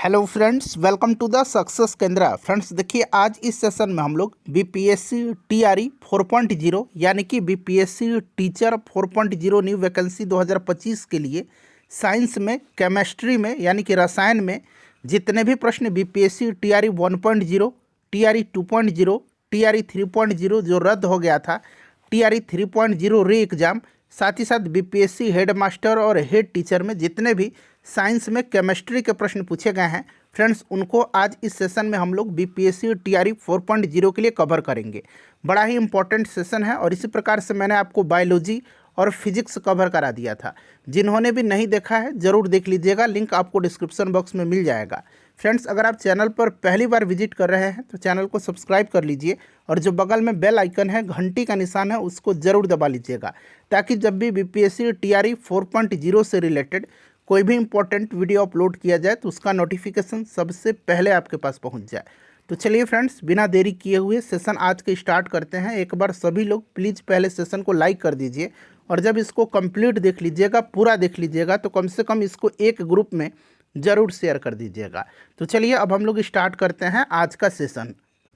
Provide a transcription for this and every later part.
Hello friends, welcome to the success केंद्र। Friends देखिए, आज इस सेशन में हम लोग बीपीएससी टीआरई 4.0 यानी कि बीपीएससी टीचर 4.0 न्यू वैकेंसी 2025 के लिए साइंस में, केमिस्ट्री में यानी कि रसायन में जितने भी प्रश्न बीपीएससी टीआरई 1.0, टीआरई 2.0, टीआरई 3.0 जो रद्द हो गया था, टीआरई 3.0 री एग्ज़ाम, साथ ही साथ बीपीएससी हेड मास्टर और हेड टीचर में जितने भी साइंस में केमिस्ट्री के प्रश्न पूछे गए हैं फ्रेंड्स, उनको आज इस सेशन में हम लोग बीपीएससी टीआरई 4.0 के लिए कवर करेंगे। बड़ा ही इंपॉर्टेंट सेशन है और इसी प्रकार से मैंने आपको बायोलॉजी और फिजिक्स कवर करा दिया था। जिन्होंने भी नहीं देखा है ज़रूर देख लीजिएगा, लिंक आपको डिस्क्रिप्शन बॉक्स में मिल जाएगा। फ्रेंड्स, अगर आप चैनल पर पहली बार विजिट कर रहे हैं तो चैनल को सब्सक्राइब कर लीजिए और जो बगल में बेल आइकन है, घंटी का निशान है, उसको ज़रूर दबा लीजिएगा ताकि जब भी बीपीएससी टीआरई 4.0 से रिलेटेड कोई भी इंपॉर्टेंट वीडियो अपलोड किया जाए तो उसका नोटिफिकेशन सबसे पहले आपके पास पहुंच जाए। तो चलिए फ्रेंड्स, बिना देरी किए हुए सेशन आज के स्टार्ट करते हैं। एक बार सभी लोग प्लीज़ पहले सेशन को लाइक कर दीजिए और जब इसको कंप्लीट देख लीजिएगा, पूरा देख लीजिएगा, तो कम से कम इसको एक ग्रुप में ज़रूर शेयर कर दीजिएगा। तो चलिए अब हम लोग स्टार्ट करते हैं आज का सेशन।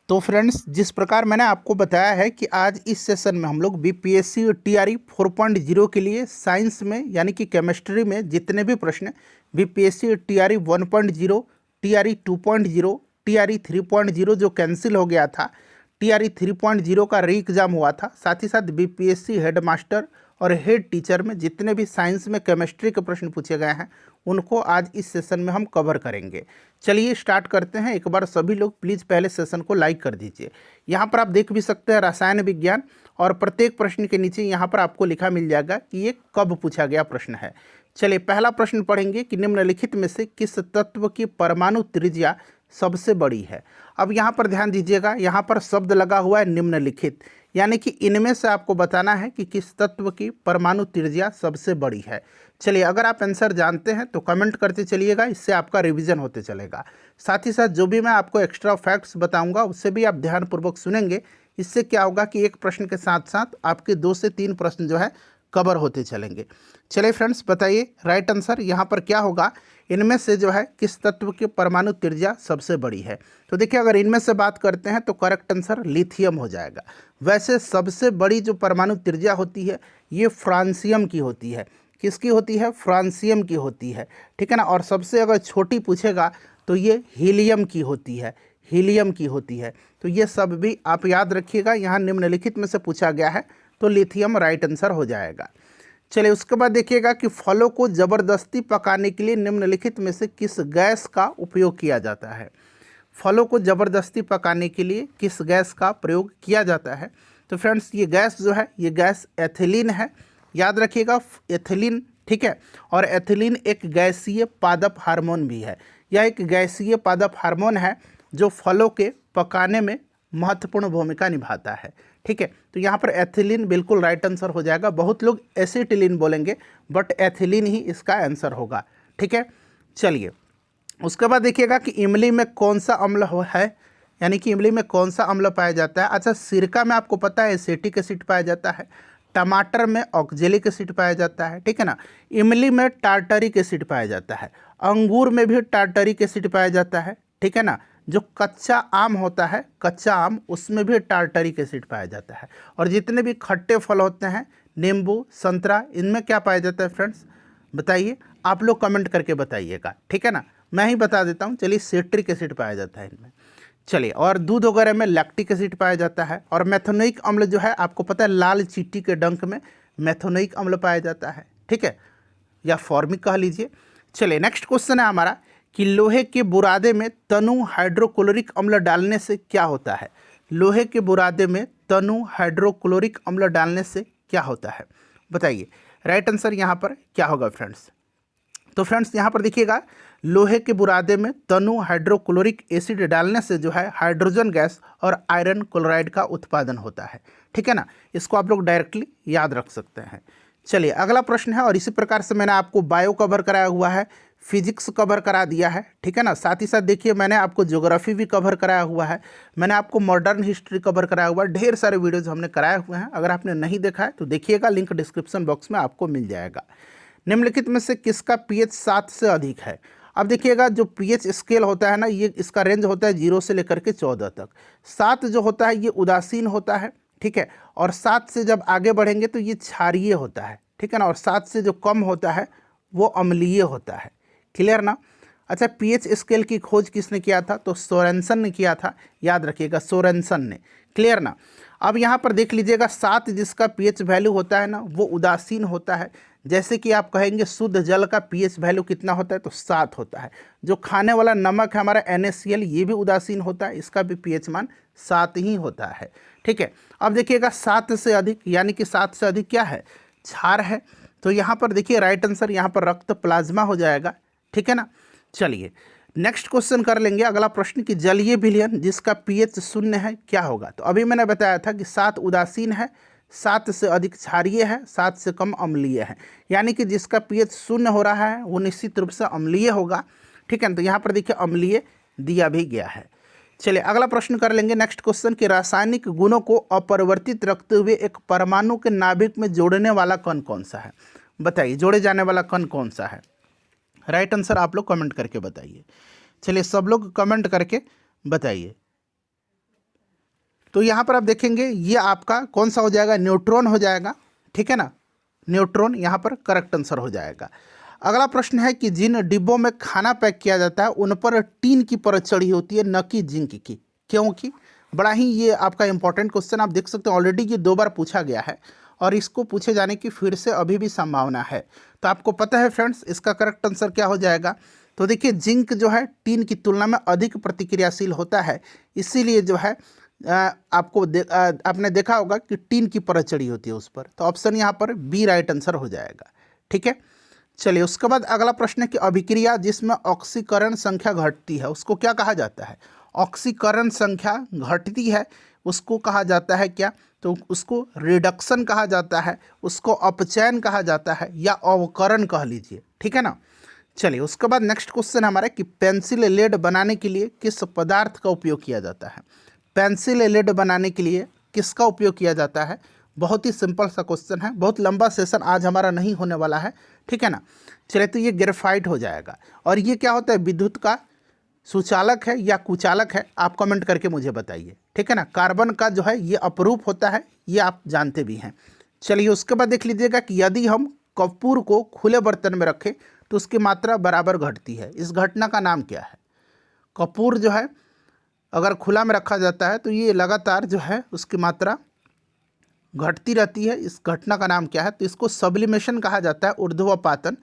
तो फ्रेंड्स, जिस प्रकार मैंने आपको बताया है कि आज इस सेशन में हम लोग बीपीएससी टीआरई 4.0 के लिए साइंस में यानी कि केमिस्ट्री में जितने भी प्रश्न बीपीएससी टीआरई 1.0, टीआरई 2.0, टीआरई 3.0 जो कैंसिल हो गया था, टीआरई 3.0 का री एग्ज़ाम हुआ था, साथ ही साथ बीपीएससी हेड मास्टर और हेड टीचर में जितने भी साइंस में केमिस्ट्री के प्रश्न पूछे गए हैं उनको आज इस सेशन में हम कवर करेंगे। चलिए स्टार्ट करते हैं। एक बार सभी लोग प्लीज़ पहले सेशन को लाइक कर दीजिए। यहाँ पर आप देख भी सकते हैं रसायन विज्ञान, और प्रत्येक प्रश्न के नीचे यहाँ पर आपको लिखा मिल जाएगा कि ये कब पूछा गया प्रश्न है। चलिए पहला प्रश्न पढ़ेंगे कि निम्नलिखित में से किस तत्व की परमाणु त्रिज्या सबसे बड़ी है। अब यहाँ पर ध्यान दीजिएगा, यहाँ पर शब्द लगा हुआ है निम्नलिखित, यानी कि इनमें से आपको बताना है कि किस तत्व की परमाणु त्रिज्या सबसे बड़ी है। चलिए, अगर आप आंसर जानते हैं तो कमेंट करते चलिएगा, इससे आपका रिवीजन होते चलेगा। साथ ही साथ जो भी मैं आपको एक्स्ट्रा फैक्ट्स बताऊंगा उससे भी आप ध्यानपूर्वक सुनेंगे। इससे क्या होगा कि एक प्रश्न के साथ साथ आपके 2 से 3 प्रश्न जो है कवर होते चलेंगे। चलिए फ्रेंड्स, बताइए राइट आंसर यहाँ पर क्या होगा। इनमें से जो है किस तत्व की परमाणु त्रिज्या सबसे बड़ी है। तो देखिए, अगर इनमें से बात करते हैं तो करेक्ट आंसर लिथियम हो जाएगा। वैसे सबसे बड़ी जो परमाणु त्रिज्या होती है ये फ्रांसियम की होती है। किसकी होती है? फ्रांसियम की होती है, ठीक है ना। और सबसे अगर छोटी पूछेगा तो ये हीलियम की होती है, हीलियम की होती है। तो ये सब भी आप याद रखिएगा, यहाँ निम्नलिखित में से पूछा गया है तो लिथियम राइट आंसर हो जाएगा। चलिए उसके बाद देखिएगा कि फलों को ज़बरदस्ती पकाने के लिए निम्नलिखित में से किस गैस का उपयोग किया जाता है। फलों को ज़बरदस्ती पकाने के लिए किस गैस का प्रयोग किया जाता है। तो फ्रेंड्स, ये गैस जो है ये गैस एथिलीन है, याद रखिएगा एथिलीन, ठीक है। और एथिलीन एक गैसीय पादप हार्मोन भी है। यह एक गैसीय पादप हार्मोन है जो फलों के पकाने में महत्वपूर्ण भूमिका निभाता है, ठीक है। तो यहाँ पर एथिलीन बिल्कुल राइट आंसर हो जाएगा। बहुत लोग एसिटिलीन बोलेंगे बट एथिलीन ही इसका आंसर होगा, ठीक है। चलिए उसके बाद देखिएगा कि इमली में कौन सा अम्ल है, यानी कि इमली में कौन सा अम्ल पाया जाता है। अच्छा, सिरका में आपको पता है एसिटिक एसिड पाया जाता है, टमाटर में ऑक्जेलिक एसिड पाया जाता है, ठीक है ना। इमली में टार्टरिक एसिड पाया जाता है, अंगूर में भी टार्टरिक एसिड पाया जाता है, ठीक है ना। जो कच्चा आम होता है, कच्चा आम, उसमें भी टार्टरिक एसिड पाया जाता है। और जितने भी खट्टे फल होते हैं, नींबू, संतरा, इनमें क्या पाया जाता है फ्रेंड्स, बताइए, आप लोग कमेंट करके बताइएगा, ठीक है ना। मैं ही बता देता हूँ। चलिए, सिट्रिक एसिड पाया जाता है इनमें। चलिए, और दूध वगैरह में लैक्टिक एसिड पाया जाता है। और मैथोनिक अम्ल जो है आपको पता है, लाल चींटी के डंक में मैथोनिक अम्ल पाया जाता है, ठीक है, या फॉर्मिक कह लीजिए। चलिए नेक्स्ट क्वेश्चन है हमारा कि लोहे के बुरादे में तनु हाइड्रोक्लोरिक अम्ल डालने से क्या होता है। लोहे के बुरादे में तनु हाइड्रोक्लोरिक अम्ल डालने से क्या होता है, बताइए राइट आंसर यहाँ पर क्या होगा फ्रेंड्स। तो फ्रेंड्स यहाँ पर देखिएगा, लोहे के बुरादे में तनु हाइड्रोक्लोरिक एसिड डालने से जो है हाइड्रोजन गैस और आयरन क्लोराइड का उत्पादन होता है, ठीक है ना। इसको आप लोग डायरेक्टली याद रख सकते हैं। चलिए अगला प्रश्न है, और इसी प्रकार से मैंने आपको बायो कवर कराया हुआ है, फिजिक्स कवर करा दिया है, ठीक है ना। साथ ही साथ देखिए मैंने आपको ज्योग्राफी भी कवर कराया हुआ है, मैंने आपको मॉडर्न हिस्ट्री कवर कराया हुआ है। ढेर सारे वीडियोज हमने कराए हुए हैं। अगर आपने नहीं देखा है तो देखिएगा, लिंक डिस्क्रिप्शन बॉक्स में आपको मिल जाएगा। निम्नलिखित में से किसका पीएच 7 से अधिक है। अब देखिएगा जो पीएच स्केल होता है ना, ये इसका रेंज होता है 0 से लेकर के 14 तक। 7 जो होता है ये उदासीन होता है, ठीक है, और 7 से जब आगे बढ़ेंगे तो ये क्षारीय होता है, ठीक है ना, और 7 से जो कम होता है वो अम्लीय होता है। क्लियर ना। अच्छा, पीएच स्केल की खोज किसने किया था? तो सोरेनसन ने किया था, याद रखिएगा, सोरेनसन ने। क्लियर ना। अब यहाँ पर देख लीजिएगा 7 जिसका पीएच वैल्यू होता है ना वो उदासीन होता है। जैसे कि आप कहेंगे शुद्ध जल का पीएच वैल्यू कितना होता है? तो 7 होता है। जो खाने वाला नमक है हमारा NaCl, ये भी उदासीन होता है, इसका भी पीएच मान 7 ही होता है, ठीक है। अब देखिएगा 7 से अधिक, यानी कि 7 से अधिक क्या है? क्षार है। तो यहाँ पर देखिए राइट आंसर यहाँ पर रक्त प्लाज्मा हो जाएगा, ठीक है ना। चलिए नेक्स्ट क्वेश्चन कर लेंगे, अगला प्रश्न कि जलीय विलयन जिसका पीएच 0 है क्या होगा? तो अभी मैंने बताया था कि 7 उदासीन है, 7 से अधिक क्षारीय है, 7 से कम अम्लीय है, यानी कि जिसका पीएच 0 हो रहा है वो निश्चित रूप से अम्लीय होगा, ठीक है। तो यहाँ पर देखिए अम्लीय दिया भी गया है। चलिए अगला प्रश्न कर लेंगे, नेक्स्ट क्वेश्चन कि रासायनिक गुणों को अपरिवर्तित रखते हुए एक परमाणु के नाभिक में जोड़ने वाला कण कौन सा है? बताइए, जोड़े जाने वाला कण कौन सा है? राइट आंसर आप लोग कमेंट करके बताइए। चलिए सब लोग कमेंट करके बताइए। तो यहाँ पर आप देखेंगे ये आपका कौन सा हो जाएगा? न्यूट्रॉन हो जाएगा, ठीक है ना। न्यूट्रॉन यहाँ पर करेक्ट आंसर हो जाएगा। अगला प्रश्न है कि जिन डिब्बों में खाना पैक किया जाता है उन पर टीन की परत चढ़ी होती है, न कि जिंक की, क्योंकि बड़ा ही ये आपका इंपॉर्टेंट क्वेश्चन, आप देख सकते हैं ऑलरेडी ये 2 बार पूछा गया है और इसको पूछे जाने की फिर से अभी भी संभावना है। तो आपको पता है फ्रेंड्स इसका करेक्ट आंसर क्या हो जाएगा? तो देखिए जिंक जो है टीन की तुलना में अधिक प्रतिक्रियाशील होता है, इसीलिए जो है आपने देखा होगा कि टीन की परत चढ़ी होती है उस पर। तो ऑप्शन यहाँ पर बी राइट आंसर हो जाएगा, ठीक है। चलिए उसके बाद अगला प्रश्न है कि अभिक्रिया जिसमें ऑक्सीकरण संख्या घटती है उसको क्या कहा जाता है? ऑक्सीकरण संख्या घटती है उसको कहा जाता है क्या? तो उसको रिडक्शन कहा जाता है, उसको अपचयन कहा जाता है, या अवकरण कह लीजिए, ठीक है ना। चलिए उसके बाद नेक्स्ट क्वेश्चन हमारा कि पेंसिल लेड बनाने के लिए किस पदार्थ का उपयोग किया जाता है? पेंसिल लेड बनाने के लिए किसका उपयोग किया जाता है? बहुत ही सिंपल सा क्वेश्चन है, बहुत लंबा सेशन आज हमारा नहीं होने वाला है, ठीक है ना। चलिए तो ये ग्रेफाइट हो जाएगा। और ये क्या होता है? विद्युत का सुचालक है या कुचालक है? आप कमेंट करके मुझे बताइए, ठीक है ना। कार्बन का जो है ये अपरूप होता है, ये आप जानते भी हैं। चलिए उसके बाद देख लीजिएगा कि यदि हम कपूर को खुले बर्तन में रखें तो उसकी मात्रा बराबर घटती है, इस घटना का नाम क्या है? कपूर जो है अगर खुला में रखा जाता है तो ये लगातार जो है उसकी मात्रा घटती रहती है, इस घटना का नाम क्या है? तो इसको सब्लिमेशन कहा जाता है, ऊर्ध्वपातन।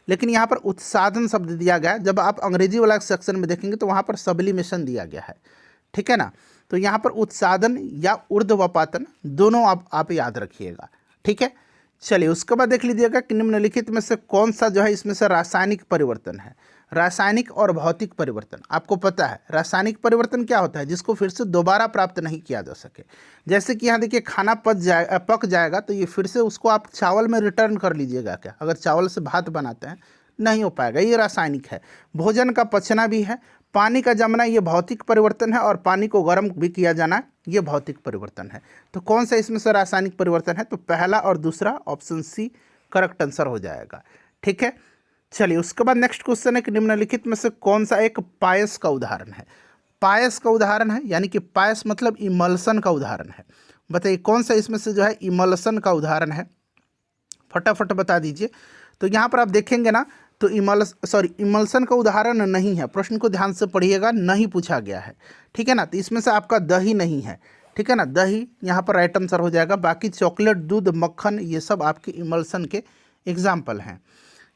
लेकिन यहाँ पर उत्साधन शब्द दिया गया है, जब आप अंग्रेजी वाला सेक्शन में देखेंगे तो वहाँ पर सब्लिमेशन दिया गया है, ठीक है ना। तो यहाँ पर उत्साधन या ऊर्ध्वपातन दोनों आप याद रखिएगा, ठीक है। चलिए उसके बाद देख लीजिएगा कि निम्नलिखित में से कौन सा जो है इसमें से रासायनिक परिवर्तन है? रासायनिक और भौतिक परिवर्तन, आपको पता है रासायनिक परिवर्तन क्या होता है? जिसको फिर से दोबारा प्राप्त नहीं किया जा सके। जैसे कि यहाँ देखिए खाना पक जाएगा तो ये फिर से उसको आप चावल में रिटर्न कर लीजिएगा क्या? अगर चावल से भात बनाते हैं नहीं हो पाएगा, ये रासायनिक है। भोजन का पचना भी है, पानी का जमना ये भौतिक परिवर्तन है, और पानी को गर्म भी किया जाना ये भौतिक परिवर्तन है। तो कौन सा इसमें से रासायनिक परिवर्तन है? तो पहला और दूसरा, ऑप्शन सी करेक्ट आंसर हो जाएगा, ठीक है। चलिए उसके बाद नेक्स्ट क्वेश्चन है कि निम्नलिखित में से कौन सा एक पायस का उदाहरण है? पायस का उदाहरण है, यानी कि पायस मतलब इमल्सन का उदाहरण है। बताइए कौन सा इसमें से जो है इमल्सन का उदाहरण है? फटाफट बता दीजिए। तो यहाँ पर आप देखेंगे ना तो इमल्सन का उदाहरण नहीं है, प्रश्न को ध्यान से पढ़िएगा, नहीं पूछा गया है, ठीक है ना। तो इसमें से आपका दही नहीं है, ठीक है ना, दही यहाँ पर राइट आंसर हो जाएगा। बाकी चॉकलेट, दूध, मक्खन ये सब आपके इमल्सन के एग्जाम्पल हैं।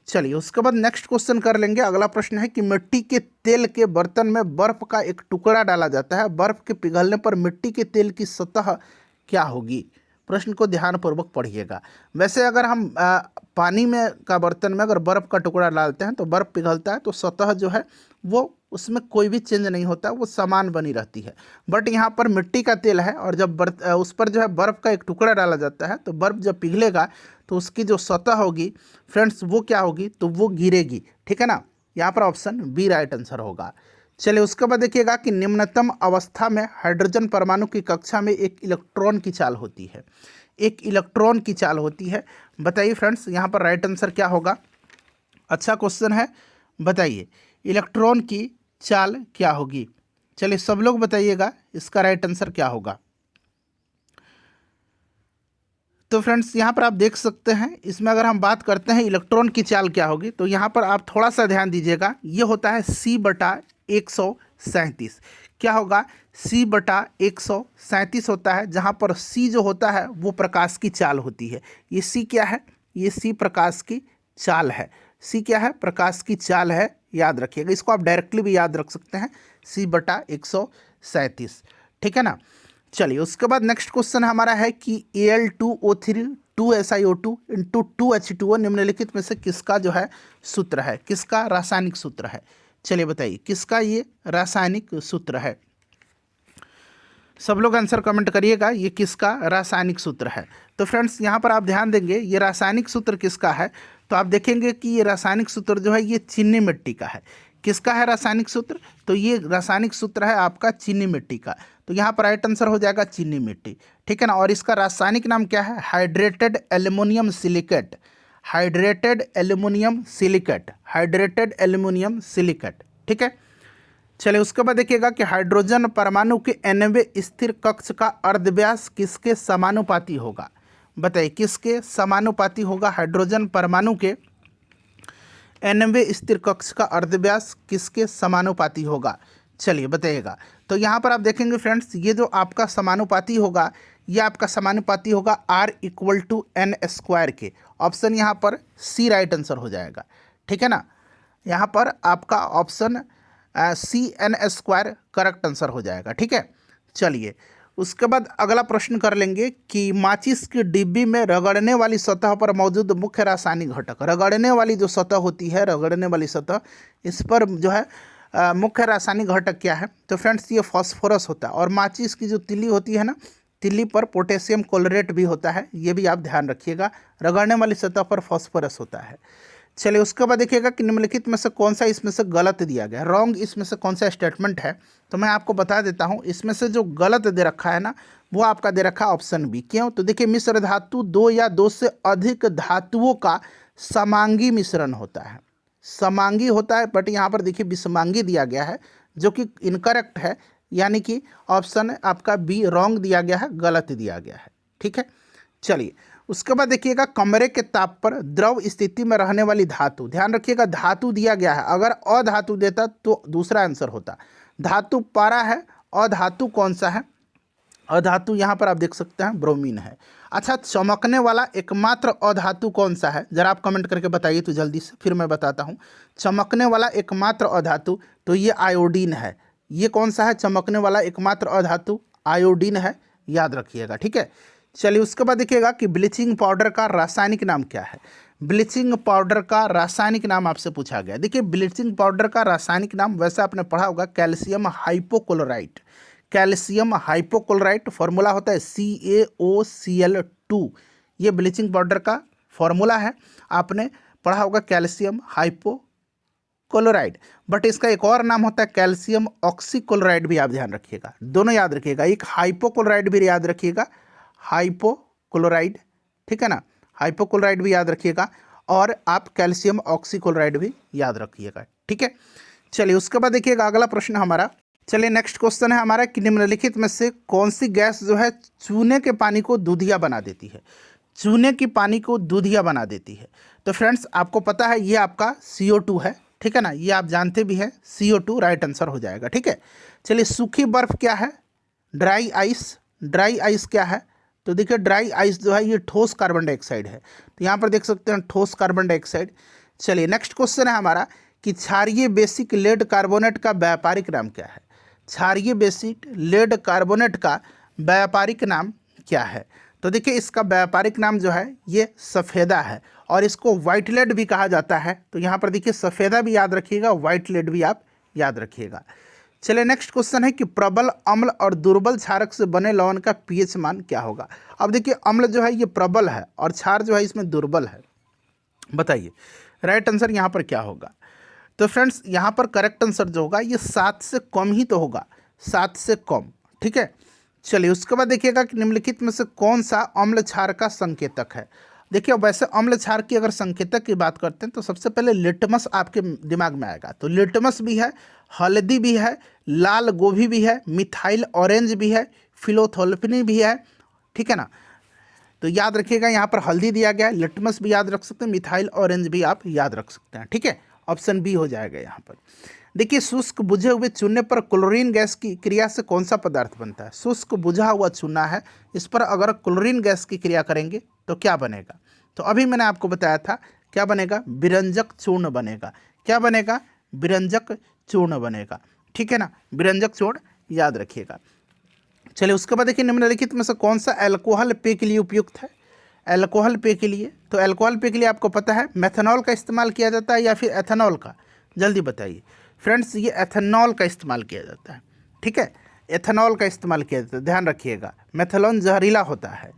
चलिए उसके बाद नेक्स्ट क्वेश्चन कर लेंगे, अगला प्रश्न है कि मिट्टी के तेल के बर्तन में बर्फ का एक टुकड़ा डाला जाता है, बर्फ के पिघलने पर मिट्टी के तेल की सतह क्या होगी? प्रश्न को ध्यानपूर्वक पढ़िएगा। वैसे अगर हम पानी में का बर्तन में अगर बर्फ़ का टुकड़ा डालते हैं तो बर्फ़ पिघलता है तो सतह जो है वो उसमें कोई भी चेंज नहीं होता, वो समान बनी रहती है। बट यहाँ पर मिट्टी का तेल है और जब उस पर जो है बर्फ़ का एक टुकड़ा डाला जाता है तो बर्फ़ जब पिघलेगा तो उसकी जो सतह होगी फ्रेंड्स वो क्या होगी? तो वो गिरेगी, ठीक है ना। यहाँ पर ऑप्शन बी राइट आंसर होगा। चलिए उसके बाद देखिएगा कि निम्नतम अवस्था में हाइड्रोजन परमाणु की कक्षा में एक इलेक्ट्रॉन की चाल होती है, एक इलेक्ट्रॉन की चाल होती है। बताइए फ्रेंड्स यहाँ पर राइट आंसर क्या होगा? अच्छा क्वेश्चन है, बताइए इलेक्ट्रॉन की चाल क्या होगी? चलिए सब लोग बताइएगा इसका राइट आंसर क्या होगा। तो फ्रेंड्स यहाँ पर आप देख सकते हैं, इसमें अगर हम बात करते हैं इलेक्ट्रॉन की चाल क्या होगी, तो यहाँ पर आप थोड़ा सा ध्यान दीजिएगा। ये होता है C/137। क्या होगा? C/137 होता है, जहाँ पर C जो होता है वो प्रकाश की चाल होती है। ये C क्या है? ये C प्रकाश की चाल है। C क्या है? प्रकाश की चाल है, याद रखिएगा। इसको आप डायरेक्टली भी याद रख सकते हैं, C/137। ठीक है ना। चलिए उसके बाद नेक्स्ट क्वेश्चन हमारा है कि Al2O3 2SiO2 इंटू 2H2O निम्नलिखित में से किसका जो है सूत्र है? किसका रासायनिक सूत्र है? चलिए बताइए किसका ये रासायनिक सूत्र है। सब लोग आंसर कमेंट करिएगा, ये किसका रासायनिक सूत्र है। तो फ्रेंड्स यहाँ पर आप ध्यान देंगे, ये रासायनिक सूत्र किसका है, तो आप देखेंगे कि ये रासायनिक सूत्र जो है ये चीनी मिट्टी का है। किसका है रासायनिक सूत्र? तो ये रासायनिक सूत्र है आपका चीनी मिट्टी का। तो यहाँ पर राइट आंसर हो जाएगा चीनी मिट्टी। ठीक है ना। और इसका रासायनिक नाम क्या है? Hydrated aluminium silicate. Hydrated aluminium silicate. Hydrated aluminium silicate. ठीक है। चलिए उसके बाद देखिएगा कि हाइड्रोजन परमाणु के 90वें स्थिर कक्ष का अर्धव्यास किसके समानुपाती होगा? बताइए किसके समानुपाती होगा? हाइड्रोजन परमाणु के 90वें स्थिर कक्ष का अर्धव्यास किसके समानुपाती होगा? चलिए बताइएगा। तो यहाँ पर आप देखेंगे फ्रेंड्स, ये जो आपका समानुपाती होगा, ये आपका समानुपाती होगा R=N² के। ऑप्शन यहाँ पर C राइट आंसर हो जाएगा। ठीक है ना। यहाँ पर आपका ऑप्शन CN² करेक्ट आंसर हो जाएगा। ठीक है। चलिए उसके बाद अगला प्रश्न कर लेंगे कि माचिस की डिब्बी में रगड़ने वाली सतह पर मौजूद मुख्य रासायनिक घटक। रगड़ने वाली जो सतह होती है, रगड़ने वाली सतह, इस पर जो है मुख्य रासायनिक घटक क्या है? तो फ्रेंड्स ये फास्फोरस होता है। और माचिस की जो तिल्ली होती है ना, तिल्ली पर पोटेशियम क्लोरेट भी होता है, ये भी आप ध्यान रखिएगा। रगड़ने वाली सतह पर फास्फोरस होता है। चलिए उसके बाद देखिएगा कि निम्नलिखित में से कौन सा इसमें से गलत दिया गया, रॉन्ग इसमें से कौन सा स्टेटमेंट है। तो मैं आपको बता देता हूँ, इसमें से जो गलत दे रखा है ना, वो आपका दे रखा है ऑप्शन बी। क्यों? तो देखिए मिश्र धातु 2 या 2 से अधिक धातुओं का समांगी मिश्रण होता है। समांगी होता है, बट यहाँ पर देखिए विषमांगी दिया गया है, जो कि इनकरेक्ट है। यानी कि ऑप्शन आपका बी रॉन्ग दिया गया है, गलत दिया गया है। ठीक है। चलिए उसके बाद देखिएगा कमरे के ताप पर द्रव स्थिति में रहने वाली धातु। ध्यान रखिएगा धातु दिया गया है, अगर अधातु देता तो दूसरा आंसर होता। धातु पारा है, अधातु कौन सा है? अधातु यहाँ पर आप देख सकते हैं ब्रोमीन है। अच्छा, चमकने वाला एकमात्र अधातु कौन सा है? जरा आप कमेंट करके बताइए तो जल्दी से, फिर मैं बताता हूँ। चमकने वाला एकमात्र अधातु, तो ये आयोडीन है। ये कौन सा है? चमकने वाला एकमात्र अधातु आयोडीन है, याद रखिएगा। ठीक है। चलिए उसके बाद देखिएगा कि ब्लीचिंग पाउडर का रासायनिक नाम क्या है। ब्लीचिंग पाउडर का रासायनिक नाम आपसे पूछा गया। देखिए ब्लीचिंग पाउडर का रासायनिक नाम वैसे आपने पढ़ा होगा, calcium hypochlorite. Calcium hypochlorite formula होता है CaOCl2। ये ब्लीचिंग पाउडर का फॉर्मूला है, आपने पढ़ा होगा कैल्शियम हाइपोक्लोराइड। बट इसका एक और नाम होता है कैल्शियम ऑक्सीक्लोराइड, भी आप ध्यान रखिएगा। दोनों याद रखिएगा, एक हाइपोक्लोराइड भी याद रखिएगा, हाइपोक्लोराइड। ठीक है ना, हाइपोक्लोराइड भी याद रखिएगा, और आप कैल्शियम ऑक्सीक्लोराइड भी याद रखिएगा। ठीक है। चलिए उसके बाद देखिएगा अगला प्रश्न हमारा। चलिए नेक्स्ट क्वेश्चन है हमारा कि निम्नलिखित में से कौन सी गैस जो है चूने के पानी को दूधिया बना देती है? चूने की पानी को दूधिया बना देती है। तो फ्रेंड्स आपको पता है ये आपका CO2 है। ठीक है ना, ये आप जानते भी हैं, CO2 राइट आंसर हो जाएगा। ठीक है। चलिए सूखी बर्फ क्या है? Dry ice. ड्राई आइस क्या है? तो देखिए ड्राई आइस जो है ये ठोस कार्बन डाइऑक्साइड है। तो यहाँ पर देख सकते हैं ठोस कार्बन डाइऑक्साइड। चलिए नेक्स्ट क्वेश्चन है हमारा कि क्षारीय बेसिक लेड कार्बोनेट का व्यापारिक नाम क्या है? क्षारीय बेसिक लेड कार्बोनेट का व्यापारिक नाम क्या है? तो देखिए इसका व्यापारिक नाम जो है ये सफ़ेदा है, और इसको वाइट लेड भी कहा जाता है। तो यहाँ पर देखिए सफ़ेदा भी याद रखिएगा, वाइट लेड भी आप याद रखिएगा। चलिए नेक्स्ट क्वेश्चन है कि प्रबल अम्ल और दुर्बल क्षारक से बने लवण का pH मान क्या होगा? अब देखिए अम्ल जो है ये प्रबल है, और क्षार जो है इसमें दुर्बल है। बताइए राइट आंसर यहाँ पर क्या होगा? तो फ्रेंड्स यहाँ पर करेक्ट आंसर जो होगा ये 7 से कम ही तो होगा, 7 से कम। ठीक है। चलिए उसके बाद देखिएगा कि निम्नलिखित में से कौन सा अम्ल क्षार का संकेतक है? देखिए वैसे अम्ल क्षार की अगर संकेतक की बात करते हैं तो सबसे पहले लिटमस आपके दिमाग में आएगा। तो लिटमस भी है, हल्दी भी है, लाल गोभी भी है, मिथाइल ऑरेंज भी है, फिलोथोल्फिनी भी है, ठीक है ना। तो याद रखिएगा यहाँ पर हल्दी दिया गया है, लिटमस भी याद रख सकते हैं, मिथाइल ऑरेंज भी आप याद रख सकते हैं, ठीक है। ऑप्शन बी हो जाएगा यहाँ पर। देखिए शुष्क बुझे हुए चूने पर क्लोरीन गैस की क्रिया से कौन सा पदार्थ बनता है। शुष्क बुझा हुआ चूना है, इस पर अगर क्लोरीन गैस की क्रिया करेंगे तो क्या बनेगा। तो अभी मैंने आपको बताया था क्या बनेगा, विरंजक चूर्ण बनेगा। क्या बनेगा, विरंजक चूर्ण बनेगा, ठीक है ना, विरंजक चूर्ण याद रखिएगा। चलिए उसके बाद देखिए निम्नलिखित में से कौन सा अल्कोहल पेय के लिए उपयुक्त है। अल्कोहल पेय के लिए, तो अल्कोहल पेय के लिए आपको पता है मेथनॉल का इस्तेमाल किया जाता है या फिर एथेनॉल का, जल्दी बताइए फ्रेंड्स। ये एथेनॉल का इस्तेमाल किया जाता है, ठीक है, एथेनॉल का इस्तेमाल किया जाता है, ध्यान रखिएगा। मेथनॉल जहरीला होता है।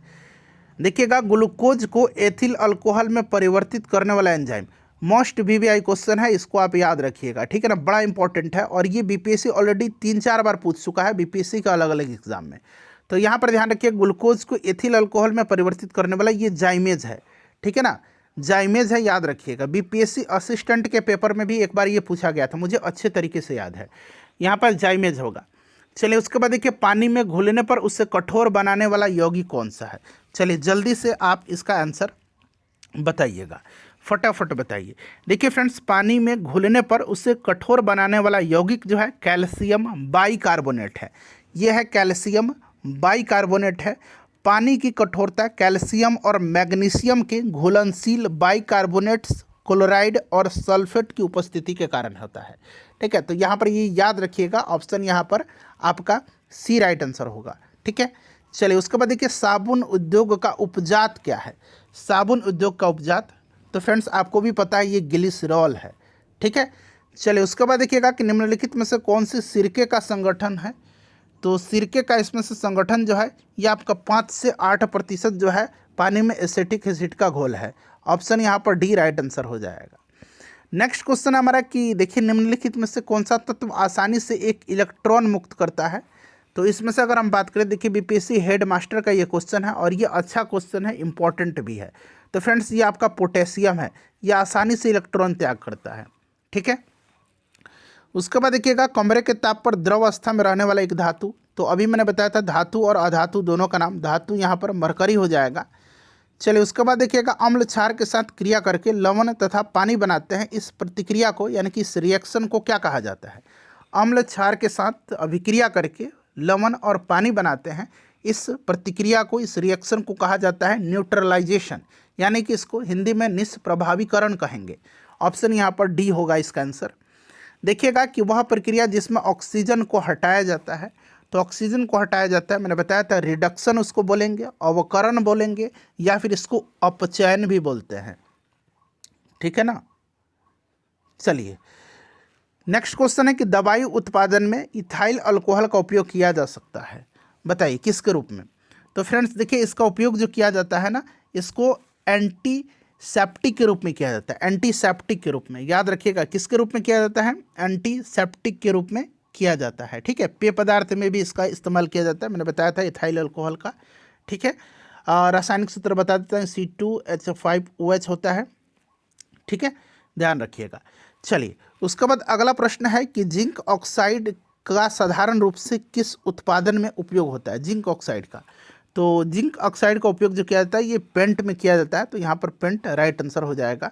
देखिएगा ग्लूकोज को एथिल अल्कोहल में परिवर्तित करने वाला एंजाइम, मोस्ट वीवीआई क्वेश्चन है, इसको आप याद रखिएगा, ठीक है ना, बड़ा इंपॉर्टेंट है। और ये बीपीएससी ऑलरेडी 3-4 बार पूछ चुका है बीपीएससी का अलग अलग एग्जाम में। तो यहाँ पर ध्यान रखिए ग्लूकोज को एथिल अल्कोहल में परिवर्तित करने वाला ये जाइमेज है, ठीक है ना, जाइमेज है, याद रखिएगा। बीपीएससी असिस्टेंट के पेपर में भी एक बार ये पूछा गया था, मुझे अच्छे तरीके से याद है, यहाँ पर जाइमेज होगा। चलिए उसके बाद देखिए पानी में घुलने पर उसे कठोर बनाने वाला यौगिक कौन सा है। चलिए जल्दी से आप इसका आंसर बताइएगा, फटाफट बताइए। देखिए फ्रेंड्स पानी में घुलने पर उसे कठोर बनाने वाला यौगिक जो है कैल्शियम बाइकार्बोनेट है। यह है कैल्शियम बाइकार्बोनेट है। पानी की कठोरता कैल्शियम और मैग्नीशियम के घुलनशील बाइकार्बोनेट्स, क्लोराइड और सल्फेट की उपस्थिति के कारण होता है, ठीक है। तो यहाँ पर ये याद रखिएगा, ऑप्शन यहाँ पर आपका सी राइट आंसर होगा, ठीक है। चलिए उसके बाद देखिए साबुन उद्योग का उपजात क्या है। साबुन उद्योग का उपजात, तो फ्रेंड्स आपको भी पता है ये ग्लिसरॉल है, ठीक है। चलिए उसके बाद देखिएगा कि निम्नलिखित में से कौन सी सिरके का संगठन है। तो सिरके का इसमें से संगठन जो है ये आपका 5 से 8% जो है पानी में एसिटिक एसिड का घोल है। ऑप्शन यहाँ पर डी राइट आंसर हो जाएगा। नेक्स्ट क्वेश्चन हमारा कि देखिए निम्नलिखित में से कौन सा तत्व आसानी से एक इलेक्ट्रॉन मुक्त करता है। तो इसमें से अगर हम बात करें, देखिए बीपीएससी हेड मास्टर का ये क्वेश्चन है और ये अच्छा क्वेश्चन है, इंपॉर्टेंट भी है। तो फ्रेंड्स ये आपका पोटेशियम है, ये आसानी से इलेक्ट्रॉन त्याग करता है, ठीक है। उसके बाद देखिएगा कमरे के ताप पर द्रव अवस्था में रहने वाला एक धातु, तो अभी मैंने बताया था धातु और अधातु दोनों का नाम, धातु यहाँ पर मरकरी हो जाएगा। चलिए उसके बाद देखिएगा अम्ल क्षार के साथ क्रिया करके लवण तथा पानी बनाते हैं, इस प्रतिक्रिया को यानी कि इस रिएक्शन को क्या कहा जाता है। अम्ल क्षार के साथ अभिक्रिया करके लवण और पानी बनाते हैं, इस प्रतिक्रिया को, इस रिएक्शन को कहा जाता है न्यूट्रलाइजेशन, यानी कि इसको हिंदी में निष्प्रभावीकरण कहेंगे। ऑप्शन यहाँ पर डी होगा इसका आंसर। देखिएगा कि वह प्रक्रिया जिसमें ऑक्सीजन को हटाया जाता है, तो ऑक्सीजन को हटाया जाता है, मैंने बताया था रिडक्शन उसको बोलेंगे, अवकरण बोलेंगे, या फिर इसको अपचयन भी बोलते हैं, ठीक है ना। चलिए नेक्स्ट क्वेश्चन है कि दवाई उत्पादन में इथाइल अल्कोहल का उपयोग किया जा सकता है, बताइए किसके रूप में। तो फ्रेंड्स देखिए इसका उपयोग जो किया जाता है ना, इसको एंटीसेप्टिक के रूप में किया जाता है, एंटीसेप्टिक के रूप में, याद रखिएगा किसके रूप में किया जाता है, एंटीसेप्टिक के रूप में किया जाता है, ठीक है। पेय पदार्थ में भी इसका इस्तेमाल किया जाता है, मैंने बताया था इथाइल अल्कोहल का, ठीक है। रासायनिक सूत्र बता देते हैं, C2H5OH होता है, ठीक है, ध्यान रखिएगा। चलिए उसके बाद अगला प्रश्न है कि जिंक ऑक्साइड का साधारण रूप से किस उत्पादन में उपयोग होता है, जिंक ऑक्साइड का। तो जिंक ऑक्साइड का उपयोग जो किया जाता है ये पेंट में किया जाता है, तो यहाँ पर पेंट राइट आंसर हो जाएगा।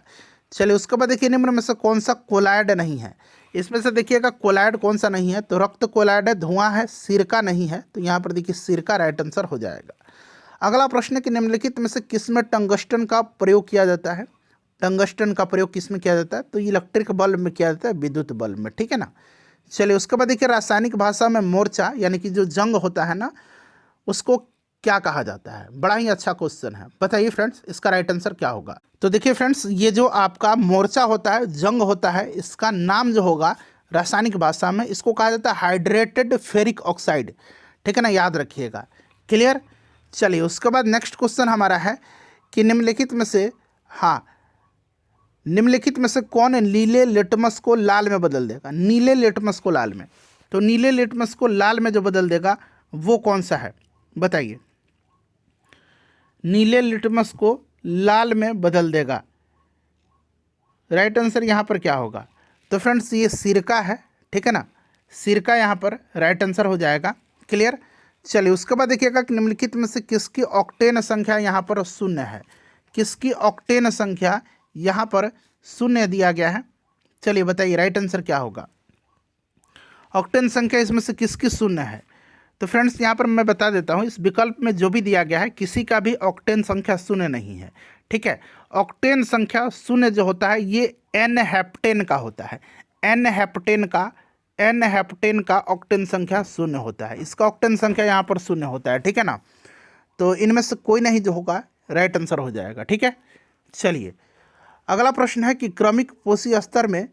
चलिए उसके बाद देखिए निम्न में से कौन सा कोलाइड नहीं है। इसमें से देखिएगा कोलाइड कौन सा नहीं है, तो रक्त कोलाइड है, धुआं है, सिरका नहीं है, तो यहाँ पर देखिए सिरका राइट आंसर हो जाएगा। अगला प्रश्न है कि निम्नलिखित में से किसमें टंगस्टन का प्रयोग किया जाता है। टंगस्टन का प्रयोग किस में किया जाता है, तो इलेक्ट्रिक बल्ब में किया जाता है, विद्युत बल्ब में, ठीक है ना। चलिए उसके बाद देखिए रासायनिक भाषा में मोर्चा यानी कि जो जंग होता है ना, उसको क्या कहा जाता है। बड़ा ही अच्छा क्वेश्चन है, बताइए फ्रेंड्स इसका राइट आंसर क्या होगा। तो देखिए फ्रेंड्स ये जो आपका मोर्चा होता है, जंग होता है, इसका नाम जो होगा रासायनिक भाषा में इसको कहा जाता है हाइड्रेटेड फेरिक ऑक्साइड, ठीक है ना, याद रखिएगा, क्लियर। चलिए उसके बाद नेक्स्ट क्वेश्चन हमारा है कि निम्नलिखित में से, हाँ, निम्नलिखित में से कौन नीले लिटमस को लाल में बदल देगा। नीले लिटमस को लाल में, तो नीले लिटमस को लाल में जो बदल देगा वो कौन सा है, बताइए। नीले लिटमस को लाल में बदल देगा। राइट आंसर यहाँ पर क्या होगा? तो फ्रेंड्स ये सिरका है, ठीक है ना, सिरका यहाँ पर राइट आंसर हो जाएगा। क्लियर। चलिए उसके बाद देखिएगा कि निम्नलिखित में से किसकी ऑक्टेन संख्या यहाँ पर शून्य है? किसकी ऑक्टेन संख्या यहाँ पर शून्य दिया गया है? चलिए बताइए राइट आंसर क्या होगा? ऑक्टेन संख्या इसमें से किसकी शून्य है? तो फ्रेंड्स यहाँ पर मैं बता देता हूँ, इस विकल्प में जो भी दिया गया है किसी का भी ऑक्टेन संख्या शून्य नहीं है, ठीक है। ऑक्टेन संख्या शून्य जो होता है ये एन हेप्टेन का होता है। एन हेप्टेन का ऑक्टेन संख्या शून्य होता है। इसका ऑक्टेन संख्या यहाँ पर शून्य होता है, ठीक है ना। तो इनमें से कोई नहीं जो होगा राइट आंसर हो जाएगा, ठीक है। चलिए अगला प्रश्न है कि क्रमिक पोषी स्तर में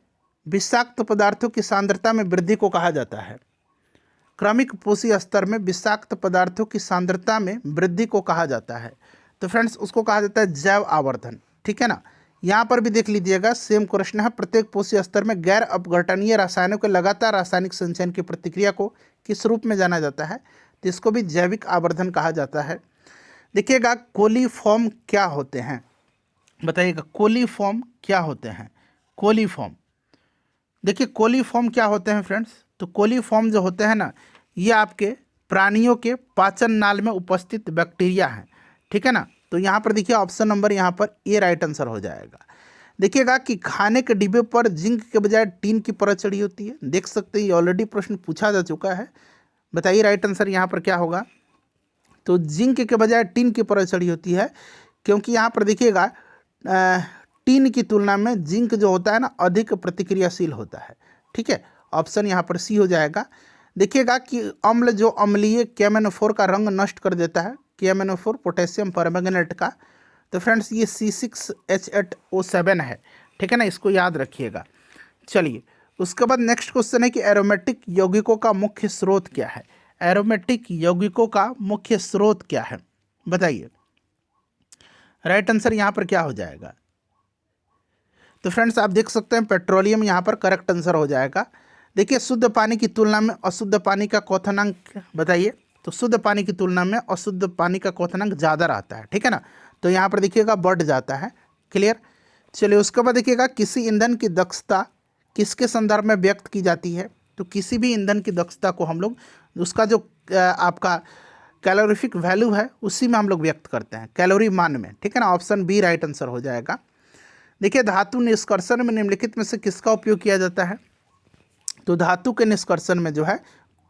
विषाक्त पदार्थों की सांद्रता में वृद्धि को कहा जाता है। क्रमिक पोषी स्तर में विषाक्त पदार्थों की सांद्रता में वृद्धि को कहा जाता है। तो फ्रेंड्स उसको कहा जाता है जैव आवर्धन, ठीक है ना। यहाँ पर भी देख लीजिएगा, सेम क्वेश्चन है। प्रत्येक पोषी स्तर में गैर अपघटनीय रसायनों के लगातार रासायनिक संचयन की प्रतिक्रिया को किस रूप में जाना जाता है? तो इसको भी जैविक आवर्धन कहा जाता है। देखिएगा कोलीफॉर्म क्या होते हैं? बताइएगा कोलीफॉर्म क्या होते हैं? कोलीफॉर्म, देखिए कोलीफॉर्म क्या होते हैं फ्रेंड्स? तो कोलीफॉर्म जो होते हैं ना, ये आपके प्राणियों के पाचन नाल में उपस्थित बैक्टीरिया हैं, ठीक है ना। तो यहाँ पर देखिए ऑप्शन नंबर यहाँ पर ए राइट आंसर हो जाएगा। देखिएगा कि खाने के डिब्बे पर जिंक के बजाय टीन की परत चढ़ी होती है। देख सकते हैं ये ऑलरेडी प्रश्न पूछा जा चुका है। बताइए राइट आंसर यहाँ पर क्या होगा? तो जिंक के बजाय टीन की परत चढ़ी होती है, क्योंकि यहाँ पर देखिएगा टीन की तुलना में जिंक जो होता है ना अधिक प्रतिक्रियाशील होता है, ठीक है। ऑप्शन यहाँ पर सी हो जाएगा। देखिएगा कि अम्ल जो अम्लीय KMnO4 का रंग नष्ट कर देता है, KMnO4 पोटेशियम परमैंगनेट का। तो फ्रेंड्स ये C6H8O7 है, ठीक है ना, इसको याद रखिएगा। चलिए उसके बाद नेक्स्ट क्वेश्चन है कि एरोमेटिक यौगिकों का मुख्य स्रोत क्या है? एरोमेटिक यौगिकों का मुख्य स्रोत क्या है? बताइए राइट आंसर यहाँ पर क्या हो जाएगा? तो फ्रेंड्स आप देख सकते हैं पेट्रोलियम यहाँ पर करेक्ट आंसर हो जाएगा। देखिए शुद्ध पानी की तुलना में अशुद्ध पानी का क्वथनांक बताइए। तो शुद्ध पानी की तुलना में अशुद्ध पानी का क्वथनांक ज़्यादा रहता है, ठीक है ना। तो यहाँ पर देखिएगा बढ़ जाता है। क्लियर। चलिए उसके बाद देखिएगा किसी ईंधन की दक्षता किसके संदर्भ में व्यक्त की जाती है? तो किसी भी ईंधन की दक्षता को हम लोग उसका जो आपका कैलोरीफिक वैल्यू है उसी में हम लोग व्यक्त करते हैं, कैलोरी मान में, ठीक है ना। ऑप्शन बी राइट आंसर हो जाएगा। देखिए धातु निष्कर्षण में निम्नलिखित में से किसका उपयोग किया जाता है? तो धातु के निष्कर्षण में जो है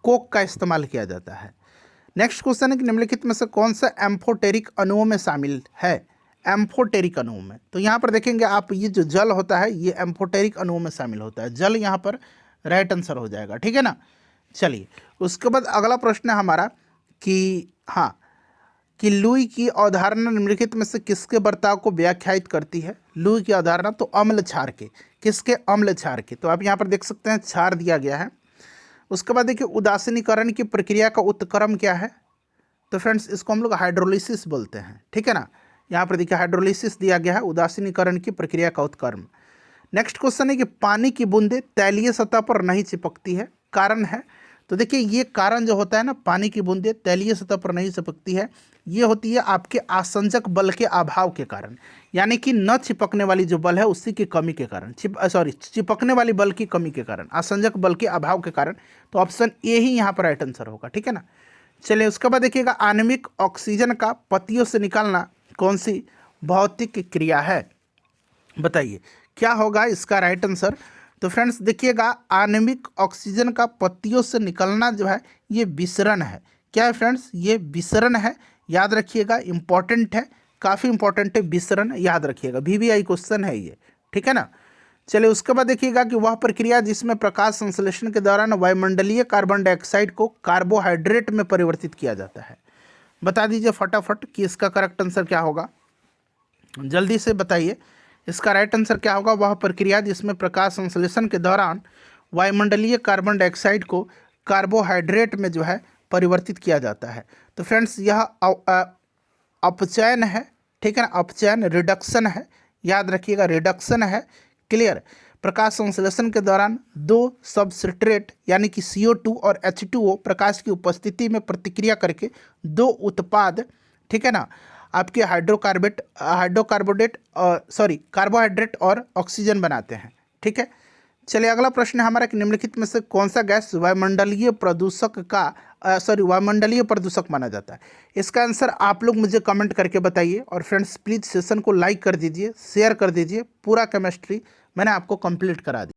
कोक का इस्तेमाल किया जाता है। नेक्स्ट क्वेश्चन है कि निम्नलिखित में से कौन सा एम्फोटेरिक अणुओं में शामिल है? एम्फोटेरिक अणुओं में, तो यहाँ पर देखेंगे आप ये जो जल होता है ये एम्फोटेरिक अणुओं में शामिल होता है। जल यहाँ पर राइट आंसर हो जाएगा, ठीक है ना। चलिए उसके बाद अगला प्रश्न है हमारा कि हाँ कि लुई की अवधारणा निम्नलिखित में से किसके बर्ताव को व्याख्यायित करती है? लुई की अवधारणा तो अम्ल क्षार के, किसके? अम्ल क्षार के। तो आप यहाँ पर देख सकते हैं क्षार दिया गया है। उसके बाद देखिए उदासीनीकरण की प्रक्रिया का उत्क्रम क्या है? तो फ्रेंड्स इसको हम लोग हाइड्रोलिसिस बोलते हैं, ठीक है ना। यहाँ पर देखिए हाइड्रोलिसिस दिया गया है, उदासीनीकरण की प्रक्रिया का उत्क्रम। नेक्स्ट क्वेश्चन है कि पानी की बूंदें तैलीय सतह पर नहीं चिपकती है, कारण है? तो देखिए ये कारण जो होता है ना, पानी की बूंदें तैलीय सतह पर नहीं चिपकती है, ये होती है आपके आसंजक बल के अभाव के कारण, यानी कि न चिपकने वाली जो बल है उसी की कमी के कारण, चिपकने वाली बल की कमी के कारण, आसंजक बल के अभाव के कारण। तो ऑप्शन ए ही यहाँ पर राइट आंसर होगा, ठीक है ना। चलिए उसके बाद देखिएगा आणविक ऑक्सीजन का पत्तियों से निकालना कौन सी भौतिक क्रिया है? बताइए क्या होगा इसका राइट आंसर? तो फ्रेंड्स देखिएगा आणविक ऑक्सीजन का पत्तियों से निकलना जो है ये विसरण है। क्या है फ्रेंड्स? ये विसरण है, याद रखिएगा, इंपॉर्टेंट है, काफ़ी इंपॉर्टेंट है विसरण, याद रखिएगा, VVI क्वेश्चन है ये, ठीक है ना। चलिए उसके बाद देखिएगा कि वह प्रक्रिया जिसमें प्रकाश संश्लेषण के दौरान वायुमंडलीय कार्बन डाइऑक्साइड को कार्बोहाइड्रेट में परिवर्तित किया जाता है। बता दीजिए फटाफट कि इसका करेक्ट आंसर क्या होगा, जल्दी से बताइए इसका राइट आंसर क्या होगा? वह प्रक्रिया जिसमें प्रकाश संश्लेषण के दौरान वायुमंडलीय कार्बन डाइऑक्साइड को कार्बोहाइड्रेट में जो है परिवर्तित किया जाता है। तो फ्रेंड्स यह अपचयन है, ठीक है ना, अपचयन रिडक्शन है, याद रखिएगा रिडक्शन है। क्लियर। प्रकाश संश्लेषण के दौरान दो सबस्ट्रेट यानी कि CO2 और H2O प्रकाश की उपस्थिति में प्रतिक्रिया करके दो उत्पाद, ठीक है ना, आपके कार्बोहाइड्रेट और ऑक्सीजन बनाते हैं। ठीक है, चलिए अगला प्रश्न है हमारा कि निम्नलिखित में से कौन सा गैस वायुमंडलीय प्रदूषक माना जाता है। इसका आंसर आप लोग मुझे कमेंट करके बताइए। और फ्रेंड्स प्लीज़ सेशन को लाइक कर दीजिए, शेयर कर दीजिए। पूरा केमिस्ट्री मैंने आपको कंप्लीट करा दी।